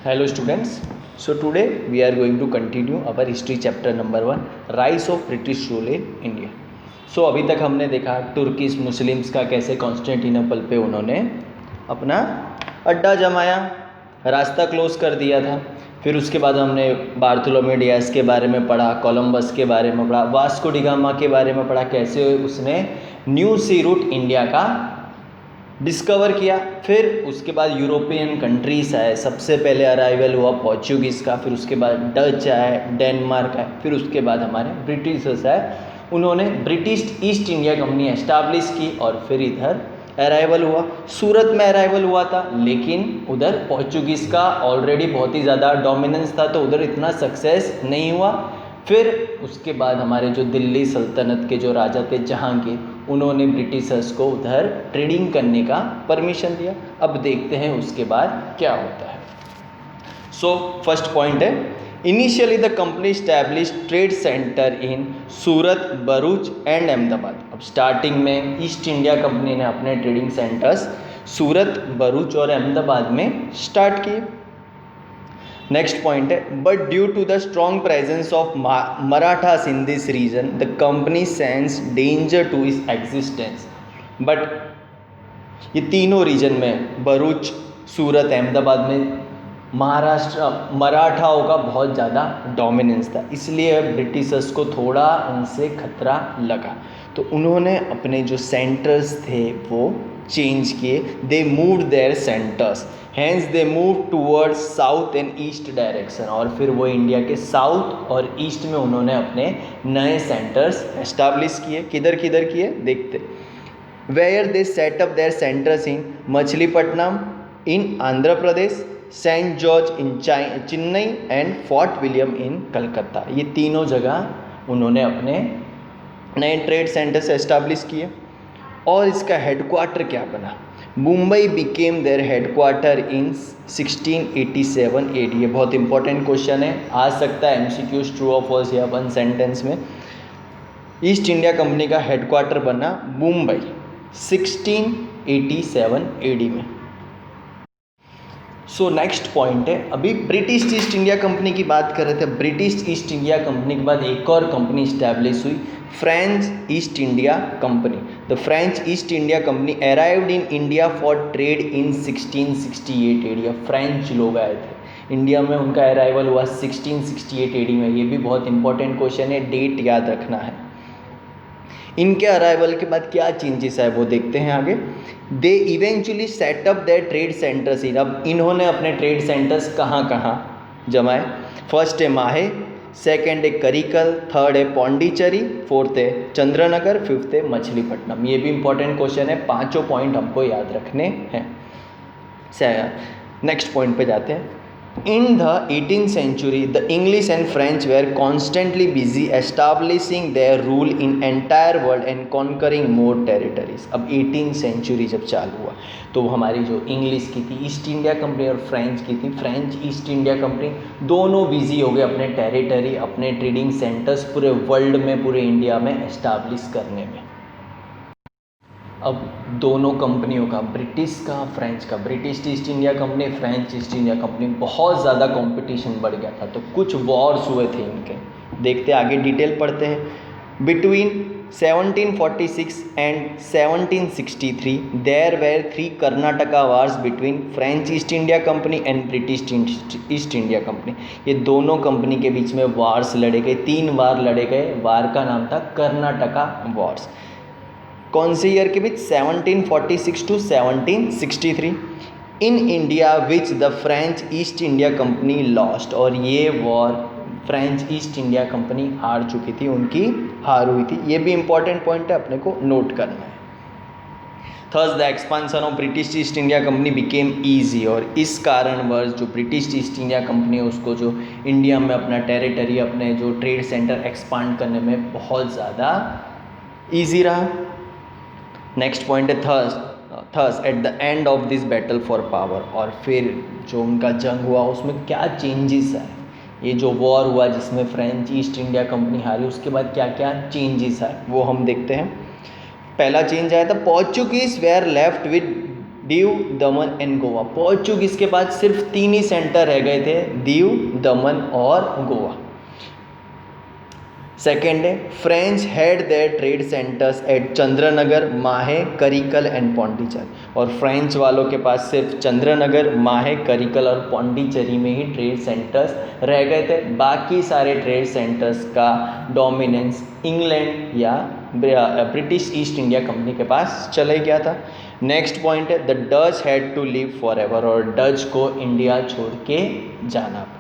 Hello students. So today we are going to continue our history chapter number 1, Rise of British Rule in India. So अभी तक हमने देखा Turkish Muslims का कैसे Constantinople पे उन्होंने अपना अड्डा जमाया, रास्ता क्लोज कर दिया था। फिर उसके बाद हमने बार्थोलोमेव डियाज के बारे में पढ़ा, कोलंबस के बारे में पढ़ा, वास्को डी गामा के बारे में पढ़ा, कैसे उसने न्यू सी रूट इंडिया का डिस्कवर किया। फिर उसके बाद यूरोपियन कंट्रीज़ आए, सबसे पहले अराइवल हुआ पोर्चुगीज़ का, फिर उसके बाद डच आए, डेनमार्क आए, फिर उसके बाद हमारे ब्रिटिशर्स आए। उन्होंने British East India company establish की और फिर इधर अराइवल हुआ। सूरत में अराइवल हुआ था, लेकिन उधर पोर्चुगीज़ का ऑलरेडी बहुत ही ज़्यादा डोमिनेंस था, तो उधर इतना सक्सेस नहीं हुआ। फिर उसके बाद हमारे जो दिल्ली सल्तनत के जो राजा थे जहांगीर, उन्होंने ब्रिटिशर्स को उधर ट्रेडिंग करने का परमिशन दिया। अब देखते हैं उसके बाद क्या होता है। सो फर्स्ट पॉइंट है, initially the company establish trade centre in Surat, Bharuch and Ahmedabad. अब स्टार्टिंग में ईस्ट इंडिया कंपनी ने अपने ट्रेडिंग सेंटर्स सूरत, भरूच और अहमदाबाद में स्टार्ट किए। नेक्स्ट पॉइंट है, but due to the strong presence of Marathas in this region the company sense danger to its existence. But ये तीनों रीजन में, भरूच, सूरत, अहमदाबाद में महाराष्ट्र मराठाओं का बहुत ज़्यादा डोमिनेंस था, इसलिए ब्रिटिशर्स को थोड़ा उनसे खतरा लगा, तो उन्होंने अपने जो सेंटर्स थे वो चेंज किए। They moved their centres, hence they move towards south and east direction, और फिर वो इंडिया के साउथ और ईस्ट में उन्होंने अपने नए सेंटर्स एस्टाब्लिश किए। किधर किधर किए देखते। Where they set up their centres in Machilipatnam in Andhra Pradesh, Saint George in Chennai and Fort William in Calcutta. ये तीनों जगह उन्होंने अपने नए ट्रेड सेंटर्स एस्टाब्लिश किए। और इसका हेडक्वार्टर क्या बना, Mumbai became their headquarter in 1687 AD। ये बहुत इंपॉर्टेंट क्वेश्चन है, आ सकता है MCQs ट्रू और फॉल्स या वन सेंटेंस में। ईस्ट इंडिया कंपनी का हेडक्वार्टर बना मुंबई 1687 AD में। सो नेक्स्ट पॉइंट है, अभी ब्रिटिश ईस्ट इंडिया कंपनी की बात कर रहे थे। ब्रिटिश ईस्ट इंडिया कंपनी के बाद एक और कंपनी स्टैब्लिश हुई, French East India company. The French East India company arrived in India for trade in 1668 AD। French लोग आए थे इंडिया में, उनका अराइवल हुआ 1668 AD में। ये भी बहुत इंपॉर्टेंट क्वेश्चन है, डेट याद रखना है। इनके अराइवल के बाद क्या चेंजेस है वो देखते हैं आगे। They eventually set up their trade centres in. अब इन्होंने अपने ट्रेड सेंटर्स कहाँ कहाँ जमाए। फर्स्ट है माहे, सेकंड है करिकल, थर्ड है पौंडीचेरी, फोर्थ है चंद्रनगर, फिफ्थ है मछलीपट्टनम। ये भी इंपॉर्टेंट क्वेश्चन है, पांचों पॉइंट हमको याद रखने हैं। नेक्स्ट पॉइंट पे जाते हैं। In the 18th century, the English and French were constantly busy establishing their rule in entire world and conquering more territories. अब 18th century जब चालू हुआ तो हमारी जो इंग्लिश की थी ईस्ट इंडिया कंपनी और फ्रेंच की थी फ्रेंच ईस्ट इंडिया कंपनी, दोनों बिजी हो गए अपने टेरिटरी, अपने ट्रेडिंग सेंटर्स पूरे वर्ल्ड में, पूरे इंडिया में एस्टाब्लिश करने में। अब दोनों कंपनियों का, ब्रिटिश का, फ्रेंच का, British East India company, French East India company, बहुत ज़्यादा कंपटीशन बढ़ गया था, तो कुछ वॉर्स हुए थे इनके। देखते आगे, डिटेल पढ़ते हैं। Between 1746 and 1763 there were 3 Karnataka wars between French East India Company and British East India Company. ये दोनों कंपनी के बीच में वार्स लड़े गए, 3 वार लड़े गए। वार का नाम था कर्नाटका वॉर्स। कौन से ईयर के बीच, 1746 to 1763 in India which the French East India Company lost. और ये war French East India Company हार चुकी थी, उनकी हार हुई थी। ये भी इंपॉर्टेंट पॉइंट है, अपने को नोट करना है। Thus the expansion of British East India Company became easy. और इस कारणवश जो ब्रिटिश ईस्ट इंडिया कंपनी है उसको जो इंडिया में अपना टेरिटरी, अपने जो ट्रेड सेंटर एक्सपांड करने में बहुत ज़्यादा ईजी रहा। नेक्स्ट पॉइंट है thirst at the end of this battle for power. और फिर जो उनका जंग हुआ उसमें क्या चेंजेस आए, ये जो वॉर हुआ जिसमें फ्रेंच ईस्ट इंडिया कंपनी हारी, उसके बाद क्या क्या चेंजेस आए वो हम देखते हैं। पहला चेंज आया था, Portuguese where left with Diu, Daman and Goa. Portuguese के पास सिर्फ 3 ही सेंटर रह गए थे, दीव, दमन और गोवा। सेकेंड है French had their trade centres at Chandernagore, Mahe, Karaikal and Pondicherry. और फ्रेंच वालों के पास सिर्फ चंद्रनगर, माहे, करिकल और पौंडीचेरी में ही ट्रेड सेंटर्स रह गए थे। बाकी सारे ट्रेड सेंटर्स का डोमिनेंस इंग्लैंड या ब्रिटिश ईस्ट इंडिया कंपनी के पास चले गया था। नेक्स्ट पॉइंट है the Dutch had to leave for ever. और डच को इंडिया छोड़ के जाना पड़ा।